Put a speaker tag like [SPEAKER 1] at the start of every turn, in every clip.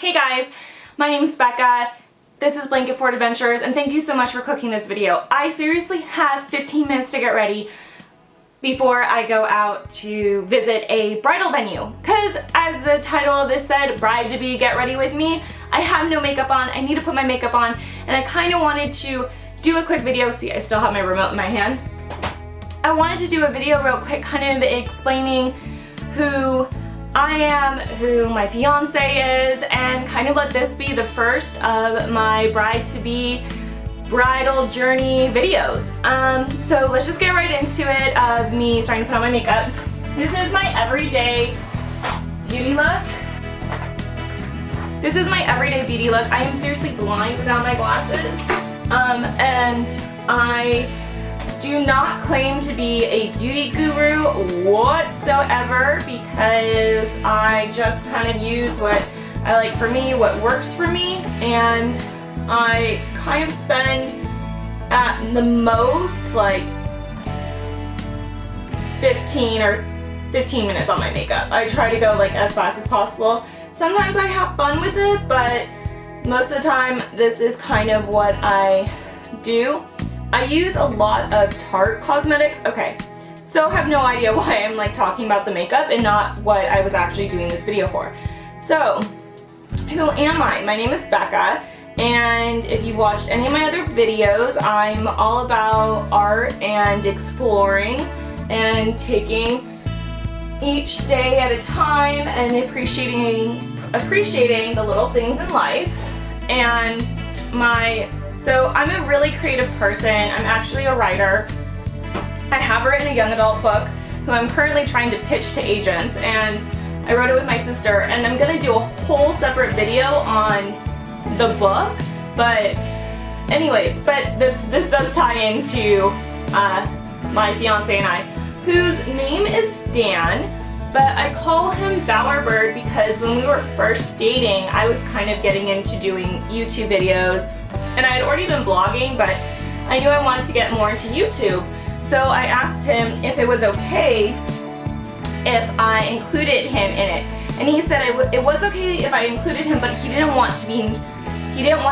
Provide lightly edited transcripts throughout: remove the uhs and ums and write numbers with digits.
[SPEAKER 1] Hey guys, my name is Becca. This is Blanket Fort Adventures, and thank you so much for clicking this video. I seriously have 15 minutes to get ready before I go out to visit a bridal venue. Because as the title of this said, bride to be, get ready with me, I have no makeup on. I need to put my makeup on, and I kind of wanted to do a quick video. See, I still have my remote in my hand. I wanted to do a video real quick kind of explaining who I am, who my fiance is, and kind of let this be the first of my bride-to-be bridal journey videos. So let's just get right into it of me starting to put on my makeup. This is my everyday beauty look. This is my everyday beauty look. I am seriously blind without my glasses. And I do not claim to be a beauty guru whatsoever, because I just kind of use what I like for me, what works for me, and I kind of spend at the most like 15 minutes on my makeup. I try to go like as fast as possible. Sometimes I have fun with it, but most of the time this is kind of what I do. I use a lot of Tarte cosmetics. Okay, so I have no idea why I'm like talking about the makeup and not what I was actually doing this video for. So, who am I? My name is Becca, and if you've watched any of my other videos, I'm all about art and exploring and taking each day at a time and appreciating the little things in life. And so I'm a really creative person. I'm actually a writer. I have written a young adult book who I'm currently trying to pitch to agents, and I wrote it with my sister, and I'm gonna do a whole separate video on the book. But anyways, this does tie into my fiance and I, whose name is Dan, but I call him Bowerbird because when we were first dating, I was kind of getting into doing YouTube videos. And I had already been blogging, but I knew I wanted to get more into YouTube. So I asked him if it was okay if I included him in it. And he said it was okay if I included him, but he didn't want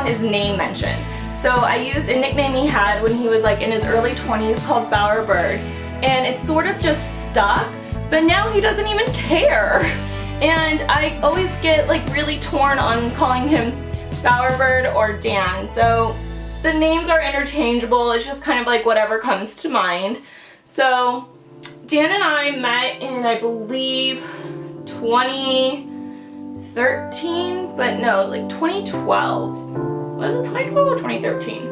[SPEAKER 1] his name mentioned. So I used a nickname he had when he was like in his early 20s called Bowerbird. And it sort of just stuck, but now he doesn't even care. And I always get like really torn on calling him Bowerbird or Dan. So the names are interchangeable. It's just kind of like whatever comes to mind. So Dan and I met in, I believe, 2013, but no, like 2012. Was it 2012 or 2013?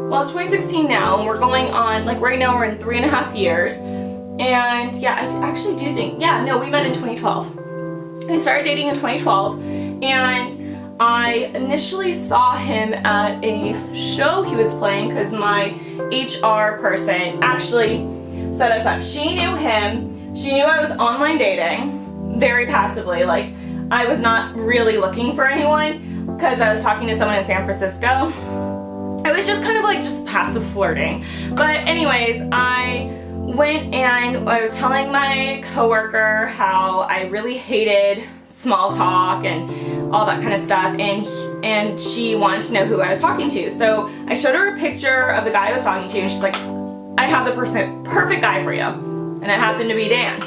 [SPEAKER 1] Well, it's 2016 now, and we're going on, like right now we're in 3.5 years. And yeah, I actually do think, yeah, no, we met in 2012. We started dating in 2012, and I initially saw him at a show he was playing because my HR person actually set us up. She knew him. She knew I was online dating very passively. Like, I was not really looking for anyone because I was talking to someone in San Francisco. It was just kind of like just passive flirting. But anyways, I went and I was telling my coworker how I really hated small talk and all that kind of stuff, and she wanted to know who I was talking to. So I showed her a picture of the guy I was talking to, and she's like, I have the perfect guy for you. And it happened to be Dan.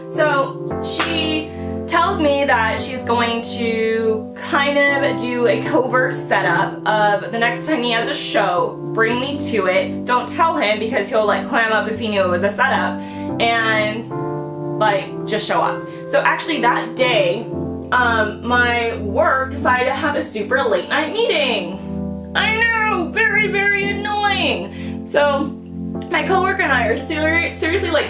[SPEAKER 1] So she tells me that she's going to kind of do a covert setup of the next time he has a show, bring me to it. Don't tell him because he'll like clam up if he knew it was a setup, and like just show up. So actually that day, my work decided to have a super late night meeting. I know, very, very annoying. So my coworker and I are seriously like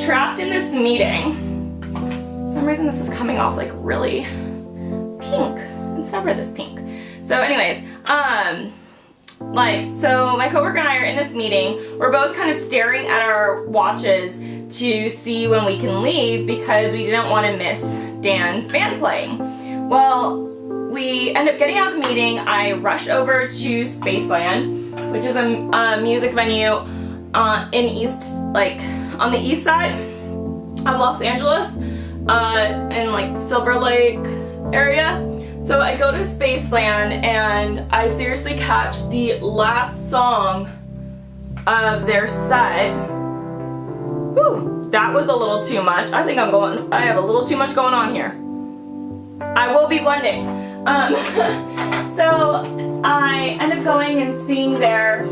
[SPEAKER 1] trapped in this meeting. For some reason this is coming off like really pink. It's never this pink. So anyways, so my coworker and I are in this meeting. We're both kind of staring at our watches to see when we can leave because we didn't want to miss Dan's band playing. Well, we end up getting out of the meeting. I rush over to Spaceland, which is a music venue on the east side of Los Angeles, in like Silver Lake area. So I go to Spaceland and I seriously catch the last song of their set. Whew, that was a little too much. I think I have a little too much going on here. I will be blending. So I end up going and seeing their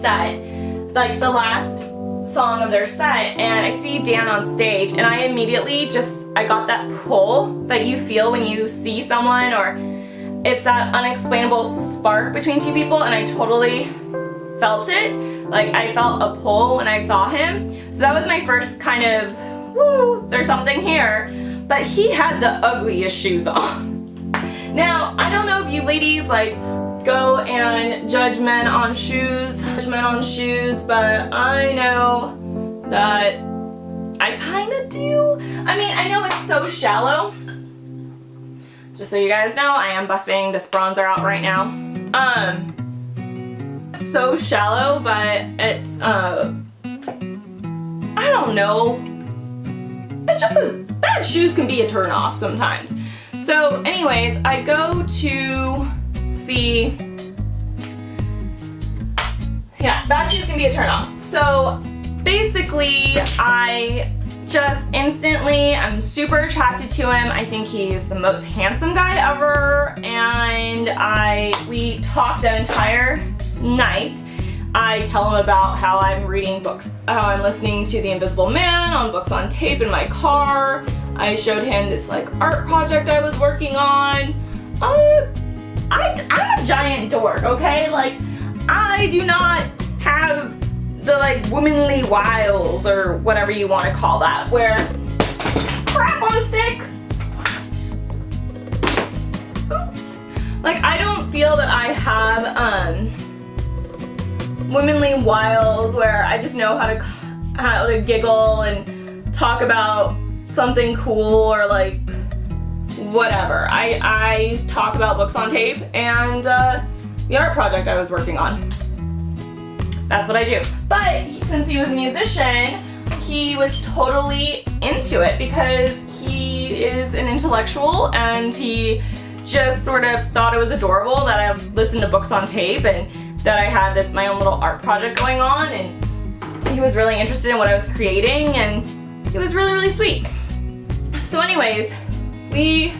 [SPEAKER 1] set, like the last song of their set, and I see Dan on stage, and I immediately I got that pull that you feel when you see someone, or it's that unexplainable spark between two people, and I totally felt it. Like, I felt a pull when I saw him. So that was my first kind of, woo, there's something here. But he had the ugliest shoes on. Now, I don't know if you ladies like go and judge men on shoes, but I know that I kind of do. I mean, I know it's so shallow. Just so you guys know, I am buffing this bronzer out right now. It's so shallow, but it's, I don't know. It just says bad shoes can be a turn off sometimes. So anyways, I go to see, yeah, bad shoes can be a turn off. So basically, I just instantly, I'm super attracted to him. I think he's the most handsome guy ever, and we talk the entire night. I tell him about how I'm reading books, how I'm listening to The Invisible Man on books on tape in my car. I showed him this like art project I was working on. I'm a giant dork, okay? Like, I do not have the like womanly wiles or whatever you want to call that, where crap on a stick. Oops. Like, I don't feel that I have womanly wiles where I just know how to giggle and talk about something cool or like whatever. I talk about books on tape and the art project I was working on. That's what I do. But since he was a musician, he was totally into it because he is an intellectual, and he just sort of thought it was adorable that I listened to books on tape and that I had my own little art project going on, and he was really interested in what I was creating, and it was really, really sweet. So anyways, the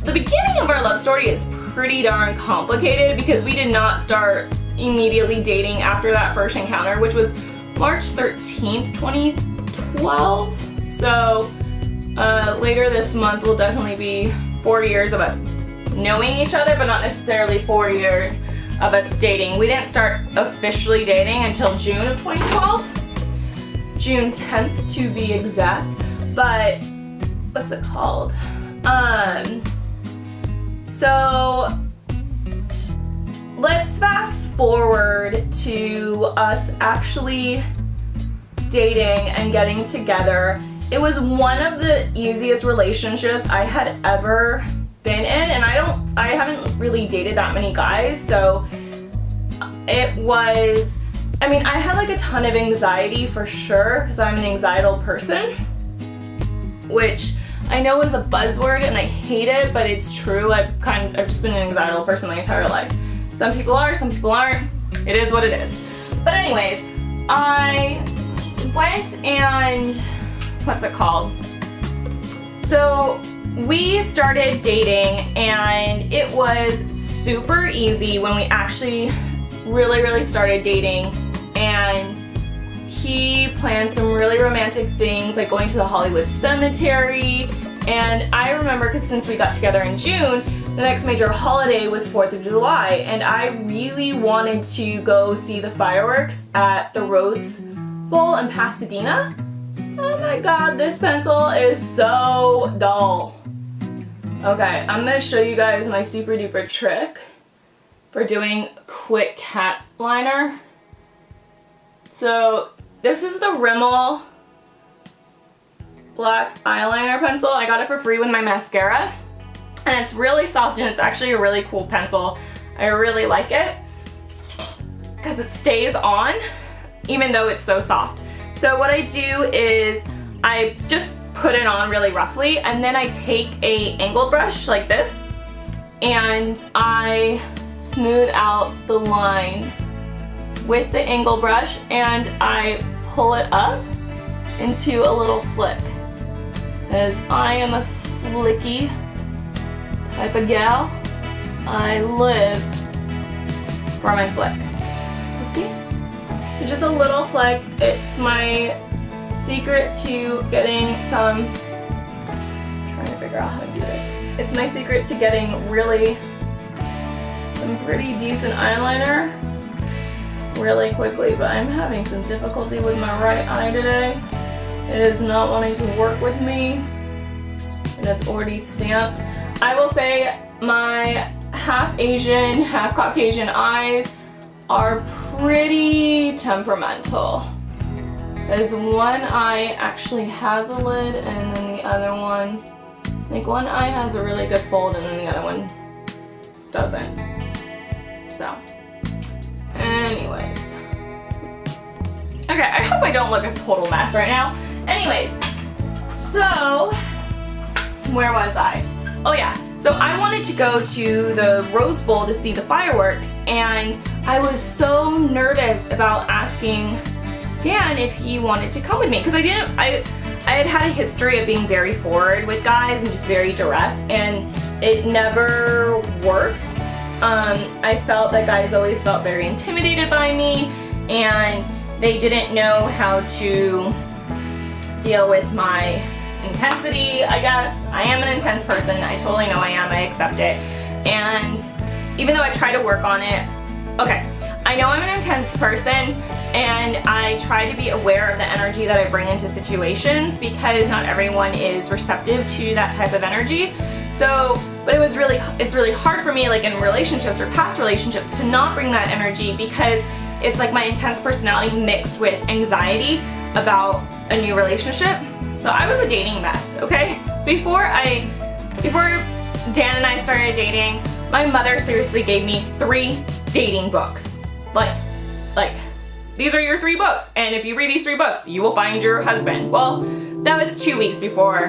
[SPEAKER 1] beginning of our love story is pretty darn complicated because we did not start immediately dating after that first encounter, which was March 13th, 2012. So later this month will definitely be 4 years of us knowing each other, but not necessarily 4 years of us dating. We didn't start officially dating until June of 2012. June 10th to be exact. But what's it called? So let's fast forward to us actually dating and getting together. It was one of the easiest relationships I had ever been in, and I haven't really dated that many guys, so it was, I mean, I had like a ton of anxiety for sure because I'm an anxietal person, which I know is a buzzword and I hate it, but it's true. I've just been an anxietal person my entire life. Some people are, some people aren't. It is what it is. But anyways, I went and, what's it called? So we started dating, and it was super easy when we actually really started dating, and he planned some really romantic things like going to the Hollywood Cemetery. And I remember, because since we got together in June, the next major holiday was 4th of July, and I really wanted to go see the fireworks at the Rose Bowl in Pasadena. Oh my god, this pencil is so dull. Okay, I'm gonna show you guys my super duper trick for doing quick cat liner. So this is the Rimmel black eyeliner pencil. I got it for free with my mascara, and it's really soft, and it's actually a really cool pencil. I really like it because it stays on even though it's so soft. So what I do is I just put it on really roughly, and then I take a angled brush like this and I smooth out the line with the angle brush, and I pull it up into a little flick, as I am a flicky type of gal. I live for my flick. You see? So just a little flick. It's my secret to getting some, I'm trying to figure out how to do this. It's my secret to getting really some pretty decent eyeliner really quickly, but I'm having some difficulty with my right eye today. It is not wanting to work with me, and it's already stamped. I will say my half Asian, half Caucasian eyes are pretty temperamental. Because one eye actually has a lid, and then the other one, like one eye has a really good fold and then the other one doesn't. So, anyways. Okay, I hope I don't look a total mess right now. Anyways, so, where was I? Oh yeah, so I wanted to go to the Rose Bowl to see the fireworks, and I was so nervous about asking Dan if he wanted to come with me, because I had had a history of being very forward with guys and just very direct, and it never worked. I felt that guys always felt very intimidated by me, and they didn't know how to deal with my intensity, I guess. I am an intense person. I totally know I am. I accept it. And even though I try to work on it, okay, I know I'm an intense person, and I try to be aware of the energy that I bring into situations, because not everyone is receptive to that type of energy. So, but it's really hard for me, like in relationships or past relationships, to not bring that energy, because it's like my intense personality mixed with anxiety about a new relationship. So I was a dating mess, okay? Before Dan and I started dating, my mother seriously gave me 3 dating books. Like, these are your 3 books, and if you read these 3 books, you will find your husband. Well, that was 2 weeks before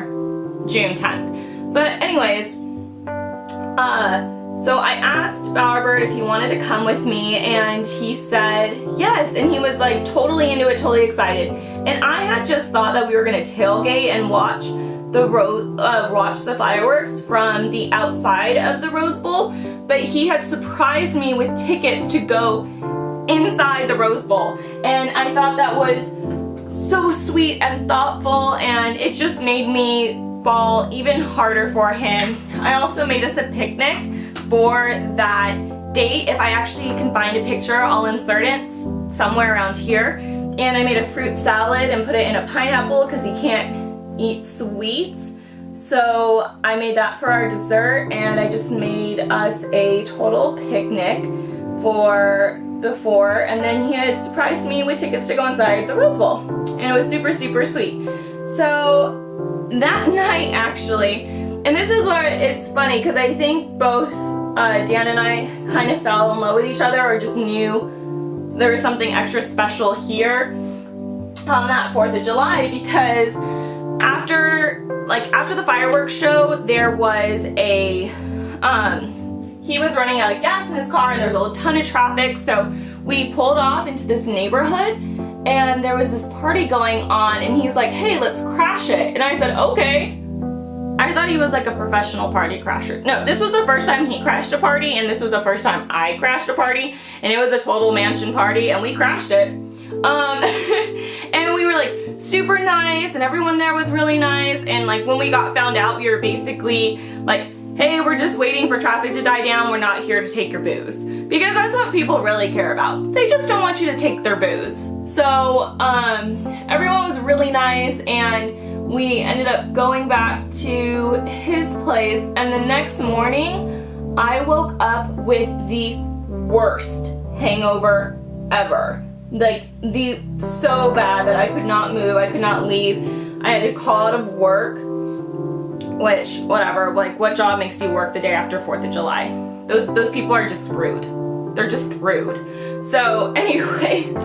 [SPEAKER 1] June 10th. But anyways, so I asked Bowerbird if he wanted to come with me, and he said yes, and he was like totally into it, totally excited. And I had just thought that we were gonna tailgate and watch the fireworks from the outside of the Rose Bowl, but he had surprised me with tickets to go inside the Rose Bowl, and I thought that was so sweet and thoughtful, and it just made me fall even harder for him. I also made us a picnic for that date. If I actually can find a picture, I'll insert it somewhere around here. And I made a fruit salad and put it in a pineapple because he can't eat sweets. So I made that for our dessert, and I just made us a total picnic for before, and then he had surprised me with tickets to go inside the Rose Bowl, and it was super, super sweet. So that night, actually, and this is where it's funny, because I think both Dan and I kind of fell in love with each other, or just knew there was something extra special here on that 4th of July, because after the fireworks show, there was a he was running out of gas in his car, and there was a ton of traffic, so we pulled off into this neighborhood, and there was this party going on, and he's like, hey, let's crash it. And I said, okay. I thought he was like a professional party crasher. No, this was the first time he crashed a party, and this was the first time I crashed a party, and it was a total mansion party, and we crashed it. And we were like super nice, and everyone there was really nice, and like when we got found out, we were basically like, hey, we're just waiting for traffic to die down, we're not here to take your booze. Because that's what people really care about. They just don't want you to take their booze. So, everyone was really nice, and we ended up going back to his place, and the next morning, I woke up with the worst hangover ever. Like, so bad that I could not move, I could not leave. I had to call out of work, which, whatever, like, what job makes you work the day after 4th of July? Those people are just rude. They're just rude. So, anyways,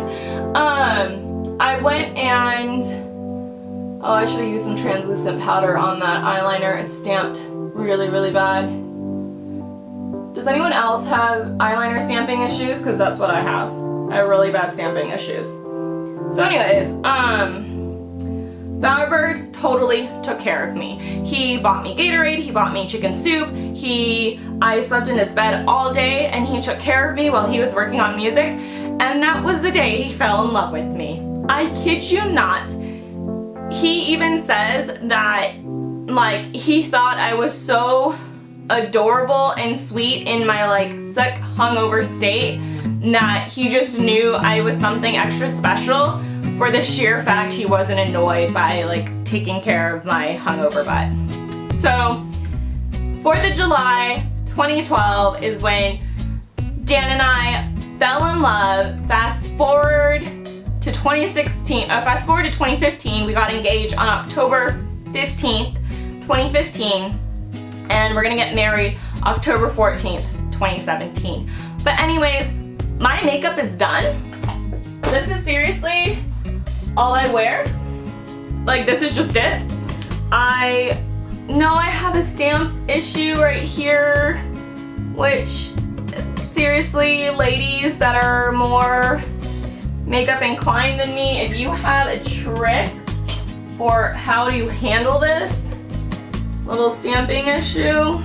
[SPEAKER 1] I went and Oh, I should have used some translucent powder on that eyeliner. It's stamped really, really bad. Does anyone else have eyeliner stamping issues? Because that's what I have. I have really bad stamping issues. So anyways, Bowerbird totally took care of me. He bought me Gatorade, he bought me chicken soup, I slept in his bed all day and he took care of me while he was working on music, and that was the day he fell in love with me. I kid you not. He even says that, like, he thought I was so adorable and sweet in my, like, sick, hungover state that he just knew I was something extra special for the sheer fact he wasn't annoyed by, like, taking care of my hungover butt. So, 4th of July 2012 is when Dan and I fell in love. Fast forward to 2015, we got engaged on October 15th, 2015, and we're gonna get married October 14th, 2017. But anyways, my makeup is done. This is seriously all I wear. Like, this is just it. I know I have a stamp issue right here, which, seriously, ladies that are more makeup inclined than me, if you have a trick for how to handle this little stamping issue,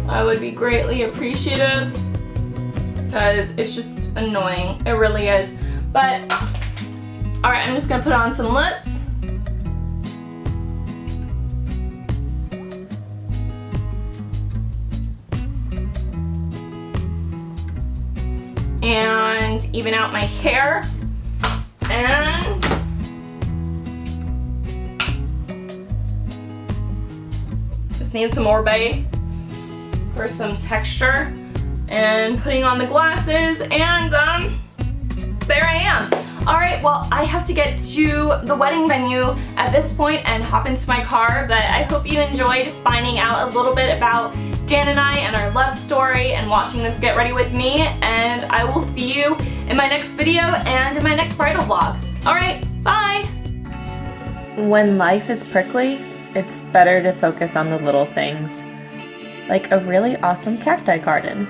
[SPEAKER 1] I would be greatly appreciative, because it's just annoying. It really is. But alright, I'm just gonna put on some lips. And even out my hair. And just need some more bay for some texture. And putting on the glasses, and there I am. Alright, well, I have to get to the wedding venue at this point and hop into my car, but I hope you enjoyed finding out a little bit about Dan and I and our love story and watching this get ready with me, and I will see you in my next video and in my next bridal vlog. Alright, bye!
[SPEAKER 2] When life is prickly, it's better to focus on the little things, like a really awesome cacti garden.